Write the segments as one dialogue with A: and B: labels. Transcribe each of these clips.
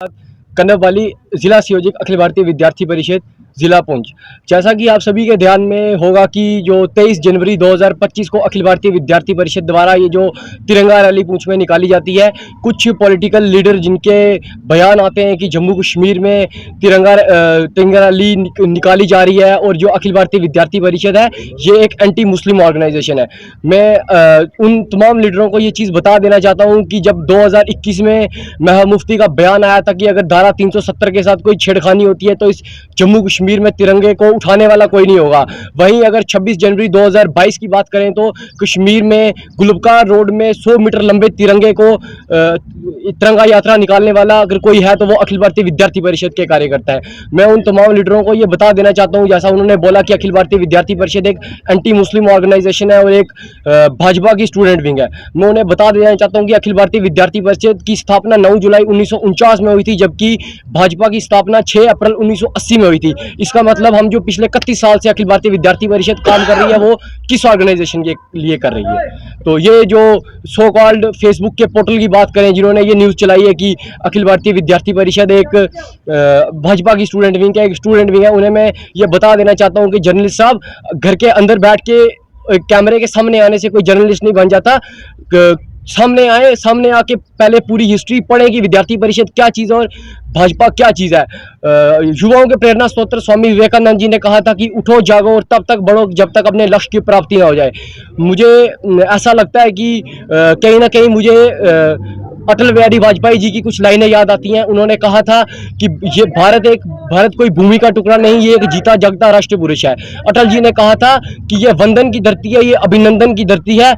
A: कनब वाली जिला संयोजक अखिल भारतीय विद्यार्थी परिषद जिला पुंछ। जैसा कि आप सभी के ध्यान में होगा कि जो 23 जनवरी 2025 को अखिल भारतीय विद्यार्थी परिषद द्वारा ये जो तिरंगा रैली पुंछ में निकाली जाती है, कुछ पॉलिटिकल लीडर जिनके बयान आते हैं कि जम्मू कश्मीर में तिरंगा रैली निकाली जा रही है और जो अखिल भारतीय विद्यार्थी परिषद है ये एक एंटी मुस्लिम ऑर्गेनाइजेशन है। मैं उन तमाम लीडरों को ये चीज़ बता देना चाहता हूँ कि जब 2021 में महबूब मुफ्ती का बयान आया था कि अगर धारा 370 के साथ कोई छेड़खानी होती है तो इस जम्मू कश्मीर में तिरंगे को उठाने वाला कोई नहीं होगा। वहीं अगर 26 जनवरी 2022 की बात करें तो कश्मीर में गुलबकार रोड में 100 मीटर लंबे तिरंगे को तिरंगा यात्रा निकालने वाला अगर कोई है तो वो अखिल भारतीय विद्यार्थी परिषद के कार्यकर्ता है। मैं उन तमाम लीडरों को ये बता देना चाहता हूँ, जैसा उन्होंने बोला कि अखिल भारतीय विद्यार्थी परिषद एक एंटी मुस्लिम ऑर्गेनाइजेशन है और एक भाजपा की स्टूडेंट विंग है। मैं उन्हें बता देना चाहता हूँ कि अखिल भारतीय विद्यार्थी परिषद की स्थापना 9 जुलाई 1949 में हुई थी, जबकि भाजपा की स्थापना 6 अप्रैल 1980 में हुई थी। इसका मतलब हम जो पिछले 31 साल से अखिल भारतीय विद्यार्थी परिषद काम कर रही है वो किस ऑर्गेनाइजेशन के लिए कर रही है। तो ये जो सो कॉल्ड फेसबुक के पोर्टल की बात करें जिन्होंने ये न्यूज़ चलाई है कि अखिल भारतीय विद्यार्थी परिषद एक भाजपा की स्टूडेंट विंग है, उन्हें मैं ये बता देना चाहता हूँ कि जर्नलिस्ट साहब, घर के अंदर बैठ के कैमरे के सामने आने से कोई जर्नलिस्ट नहीं बन जाता। सामने आके पहले पूरी हिस्ट्री पढ़ें कि विद्यार्थी परिषद क्या चीज़ है और भाजपा क्या चीज़ है। युवाओं के प्रेरणा स्रोत स्वामी विवेकानंद जी ने कहा था कि उठो जागो और तब तक बढ़ो जब तक अपने लक्ष्य की प्राप्ति ना हो जाए। मुझे ऐसा लगता है कि कहीं ना कहीं मुझे अटल बिहारी वाजपेयी जी की कुछ लाइनें याद आती हैं। उन्होंने कहा था कि ये भारत कोई भूमि का टुकड़ा नहीं, ये एक जीता जागता राष्ट्र पुरुष है। अटल जी ने कहा था कि ये वंदन की धरती है, ये अभिनंदन की धरती है,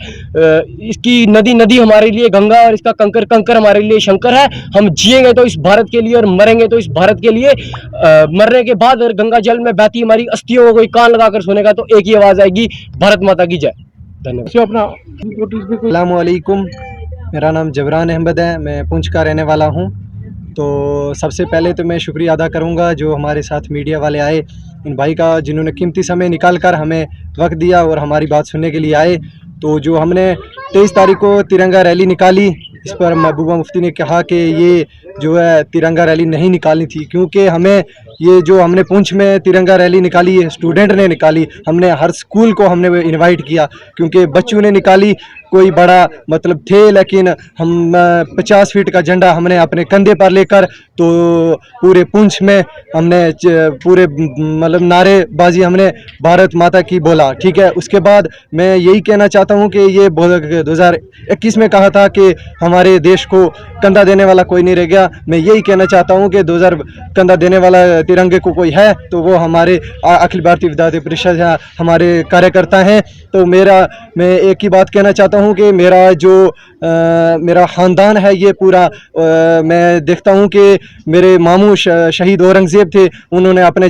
A: इसकी नदी नदी हमारे लिए गंगा और इसका कंकर कंकर हमारे लिए शंकर है। हम जिएंगे तो इस भारत के लिए और मरेंगे तो इस भारत के लिए। मरने के बाद अगर गंगा जल में बहती हमारी अस्थियों को कोई कान लगाकर सुनेगा तो एक ही आवाज़ आएगी, भारत माता की जय। धन्यवाद।
B: अस्सलाम वालेकुम, मेरा नाम जबरान अहमद है, मैं पुंछ का रहने वाला हूँ। तो सबसे पहले तो मैं शुक्रिया अदा करूँगा जो हमारे साथ मीडिया वाले आए, इन भाई का जिन्होंने कीमती समय निकाल कर हमें वक्त दिया और हमारी बात सुनने के लिए आए। तो जो हमने 23 तारीख को तिरंगा रैली निकाली, इस पर महबूबा मुफ्ती ने कहा कि ये जो है तिरंगा रैली नहीं निकालनी थी, क्योंकि हमें ये जो हमने पुंछ में तिरंगा रैली निकाली है स्टूडेंट ने निकाली, हमने हर स्कूल को हमने इनवाइट किया क्योंकि बच्चों ने निकाली, कोई बड़ा मतलब थे, लेकिन हम 50 फीट का झंडा हमने अपने कंधे पर लेकर तो पूरे पुंछ में हमने पूरे मतलब नारेबाजी हमने भारत माता की बोला। ठीक है, उसके बाद मैं यही कहना चाहता हूँ कि ये 2021 में कहा था कि हमारे देश को कंधा देने वाला कोई नहीं रह गया। मैं यही कहना चाहता हूँ कि 2000 कंधा देने वाला तिरंगे को कोई है तो वो हमारे अखिल भारतीय विद्यार्थी परिषद हमारे कार्यकर्ता हैं। तो मैं एक ही बात कहना चाहता हूँ कि मेरा ख़ानदान है ये पूरा, मैं देखता हूँ कि मेरे मामू शहीद औरंगज़ेब थे, उन्होंने अपनी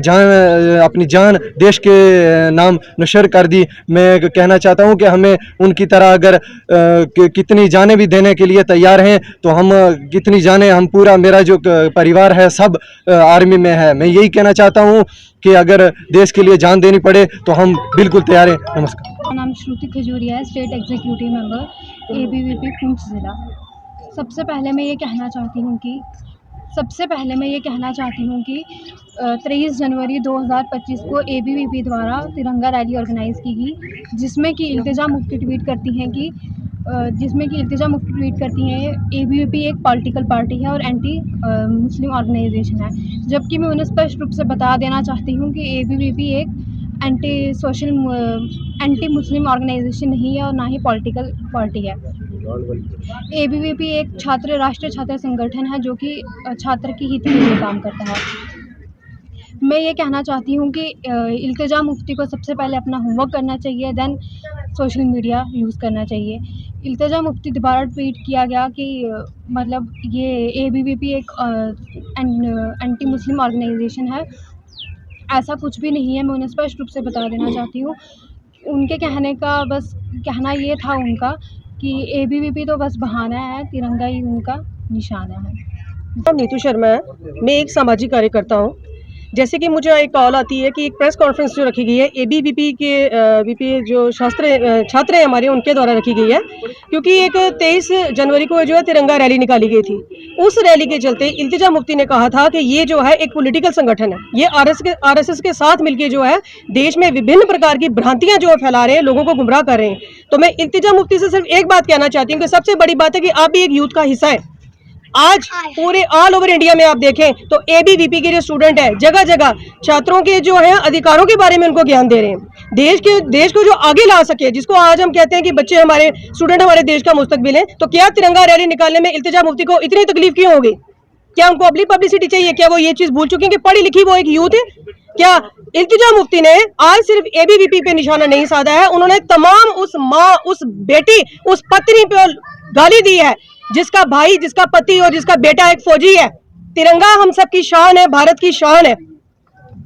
B: जान देश के नाम नशर कर दी। मैं कहना चाहता हूँ कि हमें उनकी तरह अगर कितनी जानें भी देने के लिए तैयार हैं तो हम कितनी जानें, हम पूरा मेरा जो परिवार है सब आर्मी में है। मैं यही कहना चाहता हूँ कि अगर देश के लिए जान देनी पड़े तो हम बिल्कुल तैयार हैं। नमस्कार।
C: मेरा नाम श्रुति खजूरिया है, state executive member ABVP Poonch ज़िला। सबसे पहले मैं ये कहना चाहती हूँ कि 23 जनवरी 2025 को ABVP द्वारा तिरंगा रैली ऑर्गेनाइज़ की गई, जिसमें कि इल्तिजा मुफ्ती ट्वीट करती हैं कि ABVP एक पॉलिटिकल पार्टी है और एंटी मुस्लिम ऑर्गेनाइजेशन है। जबकि मैं उन्हें स्पष्ट रूप से बता देना चाहती हूँ कि ABVP एक एंटी मुस्लिम ऑर्गेनाइजेशन नहीं है और ना ही पॉलिटिकल पार्टी है। ABVP एक राष्ट्रीय छात्र संगठन है जो कि छात्र की हित के लिए काम करता है। मैं ये कहना चाहती हूँ कि इल्तिजा मुफ्ती को सबसे पहले अपना होमवर्क करना चाहिए, देन सोशल मीडिया यूज़ करना चाहिए। इल्तिजा मुफ्ती दोबारा ट्वीट किया गया कि मतलब ये ABVP एक एंटी मुस्लिम ऑर्गेनाइजेशन है, ऐसा कुछ भी नहीं है। मैं उन्हें स्पष्ट रूप से बता देना चाहती हूँ। उनके कहना ये था उनका कि ABVP तो बस बहाना है, तिरंगा ही उनका निशाना है।
D: नीतू शर्मा है, मैं एक सामाजिक कार्यकर्ता हूँ। जैसे कि मुझे एक कॉल आती है कि एक प्रेस कॉन्फ्रेंस जो रखी गई है एबीवीपी के वीपी जो छात्र हैं हमारे उनके द्वारा रखी गई है, क्योंकि एक 23 जनवरी को जो है तिरंगा रैली निकाली गई थी। उस रैली के चलते इल्तिजा मुफ्ती ने कहा था कि ये जो है एक पॉलिटिकल संगठन है, ये आरएसएस के साथ मिलकर जो है देश में विभिन्न प्रकार की भ्रांतियां जो फैला रहे हैं, लोगों को गुमराह कर रहे हैं। तो मैं इल्तिजा मुफ्ती से सिर्फ एक बात कहना चाहती हूँ कि सबसे बड़ी बात है कि आप भी एक यूथ का हिस्सा है। आज पूरे ऑल ओवर इंडिया में आप देखें तो एबीवीपी के जो स्टूडेंट है जगह जगह छात्रों के जो है अधिकारों के बारे में उनको ज्ञान दे रहे हैं, देश को जो आगे ला सके, जिसको आज हम कहते हैं कि बच्चे हमारे स्टूडेंट हमारे देश का मुस्तकबिल है। तो क्या तिरंगा रैली निकालने में इल्तिजा मुफ्ती को इतनी तकलीफ क्यों होगी? क्या उनको अपनी पब्लिसिटी चाहिए? क्या वो ये चीज भूल चुके हैं कि पढ़ी लिखी वो एक यूथ है? क्या इल्तिजा मुफ्ती ने आज सिर्फ एबीवीपी पे निशाना नहीं साधा है, उन्होंने तमाम उस माँ, उस बेटी, उस पत्नी पे गाली दी है जिसका भाई, जिसका पति और जिसका बेटा एक फौजी है। तिरंगा हम सब की शान है, भारत की शान है।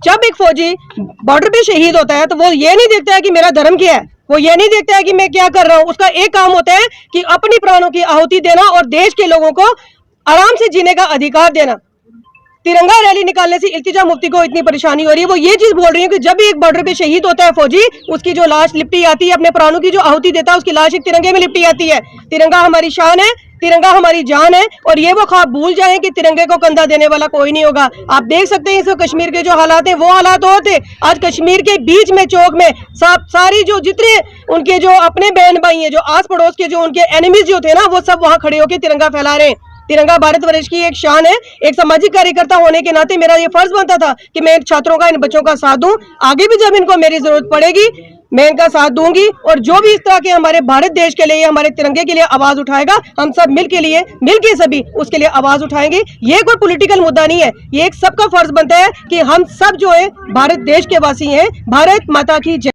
D: जब एक फौजी बॉर्डर पे शहीद होता है तो वो ये नहीं देखता है कि मेरा धर्म क्या है, वो ये नहीं देखता है कि मैं क्या कर रहा हूं। उसका एक काम होता है कि अपनी प्राणों की आहुति देना और देश के लोगों को आराम से जीने का अधिकार देना। तिरंगा रैली निकालने से इल्तिजा मुफ्ती को इतनी परेशानी हो रही है, वो ये चीज बोल रही है कि जब भी एक बॉर्डर पे शहीद होता है फौजी, उसकी जो लाश लिपटी आती है, अपने प्राणों की जो आहुति देता है, उसकी लाश एक तिरंगे में लिपटी आती है। तिरंगा हमारी शान है, तिरंगा हमारी जान है, और ये वो ख्वाब भूल जाएं कि तिरंगे को कंधा देने वाला कोई नहीं होगा। आप देख सकते हैं इस कश्मीर के जो हालात हैं, वो हालात होते आज कश्मीर के बीच में चौक में सारी जो जितने उनके जो अपने बहन भाई हैं, जो आस पड़ोस के जो उनके एनिमीज जो थे ना, वो सब वहां खड़े होकर तिरंगा फैला रहे हैं। तिरंगा भारतवर्ष की एक शान है। एक सामाजिक कार्यकर्ता होने के नाते मेरा ये फर्ज बनता था कि मैं इन छात्रों का, इन बच्चों का साथ दूं। आगे भी जब इनको मेरी जरूरत पड़ेगी मैं इनका साथ दूंगी, और जो भी इस तरह के हमारे भारत देश के लिए, हमारे तिरंगे के लिए आवाज उठाएगा, हम सब मिलके सभी उसके लिए आवाज उठाएंगे। ये कोई पॉलिटिकल मुद्दा नहीं है, ये एक सबका फर्ज बनता है कि हम सब जो है भारत देश के वासी हैं। भारत माता की जय।